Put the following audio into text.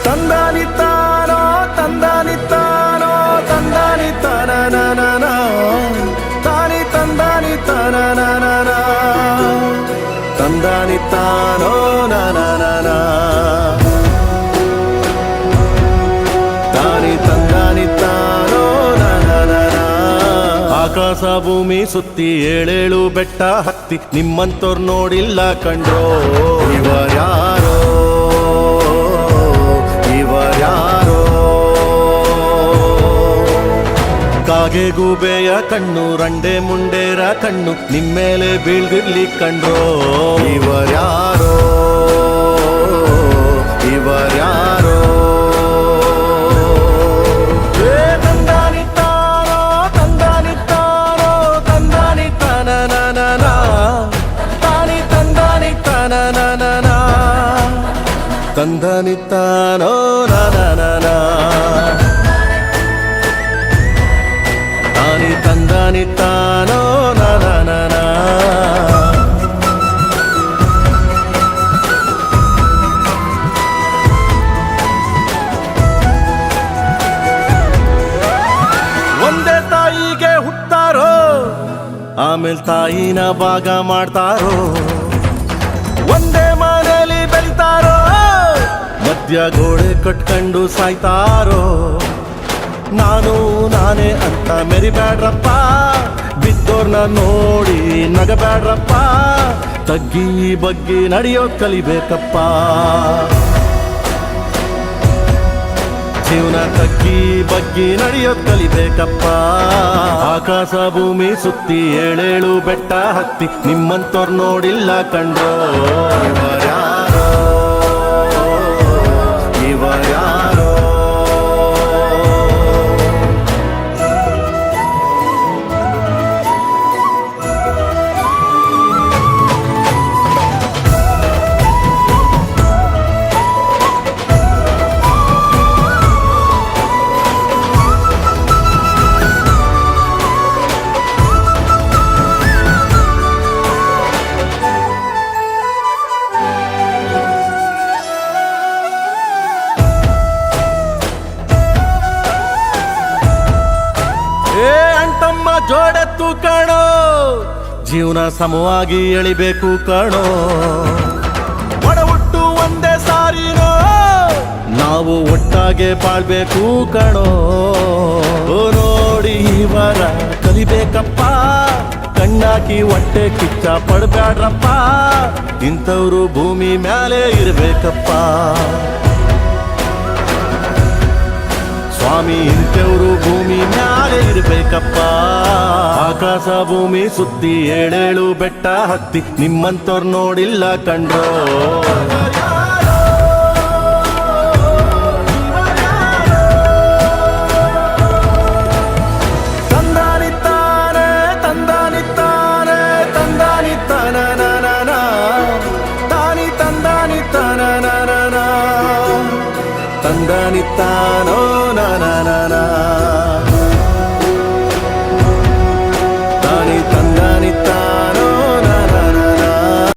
ತಂದಾನಿತ್ತಾನೋ ತಂದಾನಿತ್ತಾನೋ ತಂದಾನಿತ್ತಾನ ತಾನಿ ತಂದಾನಿತ್ತಾನ ತಂದಾನಿತ್ತಾನೋ ನಾನ ತಾನಿ ತಂದಾನಿತ್ತಾನೋ ನಾನ ಆಕಾಶ ಭೂಮಿ ಸುತ್ತಿ ಏಳೇಳು ಬೆಟ್ಟ ಹತ್ತಿ ನಿಮ್ಮಂತೋರ್ ನೋಡಿಲ್ಲ ಕಂಡ್ರೋ ಇವರ್ಯಾರೋ ಇವರ್ಯಾರೋ ಕಾಗೆ ಗೂಬೆಯ ಕಣ್ಣು ರಂಡೆ ಮುಂಡೇರ ಕಣ್ಣು ನಿಮ್ಮೇಲೆ ಬೀಳ್ದಿರ್ಲಿ ಕಂಡ್ರೋ ಇವರ್ಯಾರೋ ಇವರ್ಯಾರೋ ತಂದಾನಿತ್ತಾನೋ ತಂದಾನಿತ್ತಾನೋ ತಂದಾನಿತ್ತಾನ ತಾನಿ ತಂದಾನಿತ್ತಾನ ತಂದಾನಿತ್ತಾನೋ ತಾನಿ ತಂದಾನಿತ್ತಾನೋ ಒಂದೇ ತಾಯಿಗೆ ಹುಟ್ಟಾರೋ ಆಮೇಲೆ ತಾಯಿನ ಭಾಗ ಮಾಡ್ತಾರೋ ಒಂದೇ ಮನೆಯಲ್ಲಿ ಬೆಳಿತಾರೋ ಮಧ್ಯ ಗೋಡೆ ಕಟ್ಕೊಂಡು ಸಾಯ್ತಾರೋ ನಾನು ನಾನೇ ಅಂತ ಮೆರಿಬ್ಯಾಡ್ರಪ್ಪ ಬಿದ್ದೋರ್ನ ನೋಡಿ ನಗಬ್ಯಾಡ್ರಪ್ಪ ತಗ್ಗಿ ಬಗ್ಗಿ ನಡೆಯೋದ್ ಕಲಿಬೇಕಪ್ಪ ಜೀವನ ತಗ್ಗಿ ಬಗ್ಗಿ ನಡೆಯೋದ್ ಕಲಿಬೇಕಪ್ಪ ಆಕಾಶ ಭೂಮಿ ಸುತ್ತಿ ಏಳೇಳು ಬೆಟ್ಟ ಹತ್ತಿ ನಿಮ್ಮಂತೋರ್ ನೋಡಿಲ್ಲ ಕಂಡ್ರೋ ಇವರ್ಯಾರೋ ಇವರ್ಯಾರೋ ಅಂಟಮ್ಮ ಜೋಡೆತ್ತು ಕಾಣೋ ಜೀವನ ಸಮವಾಗಿ ಎಳಿಬೇಕು ಕಾಣೋ ಒಡ ಹುಟ್ಟು ಒಂದೇ ಸಾರಿನೋ ನಾವು ಒಟ್ಟಾಗೆ ಬಾಳ್ಬೇಕು ಕಾಣೋ ನೋಡಿ ಇವರ ಕಲಿಬೇಕಪ್ಪ ಕಣ್ಣಾಕಿ ಹೊಟ್ಟೆ ಕಿಚ್ಚ ಪಡ್ಬ್ಯಾಡ್ರಪ್ಪ ಇಂಥವ್ರು ಭೂಮಿ ಮ್ಯಾಲೆ ಇರ್ಬೇಕಪ್ಪ ಸ್ವಾಮಿ ಇಂಥವ್ರು ಭೂಮಿ ಮ್ಯಾಲೆ ಇರ್ಬೇಕಪ್ಪ ಆಕಾಶ ಭೂಮಿ ಸುತ್ತಿ ಏಳೇಳು ಬೆಟ್ಟ ಹತ್ತಿ ನಿಮ್ಮಂತೋರ್ ನೋಡಿಲ್ಲ ಕಂಡ್ರೋ ತಂದಾನಿತ್ತಾನೆ ತಂದಾನಿತ್ತಾನೆ ತಂದಾನಿತ್ತಾನ ತಾನಿ ತಂದಾನಿತ್ತಾನ ತಂದಾನಿತ್ತಾನೋ ನಾನ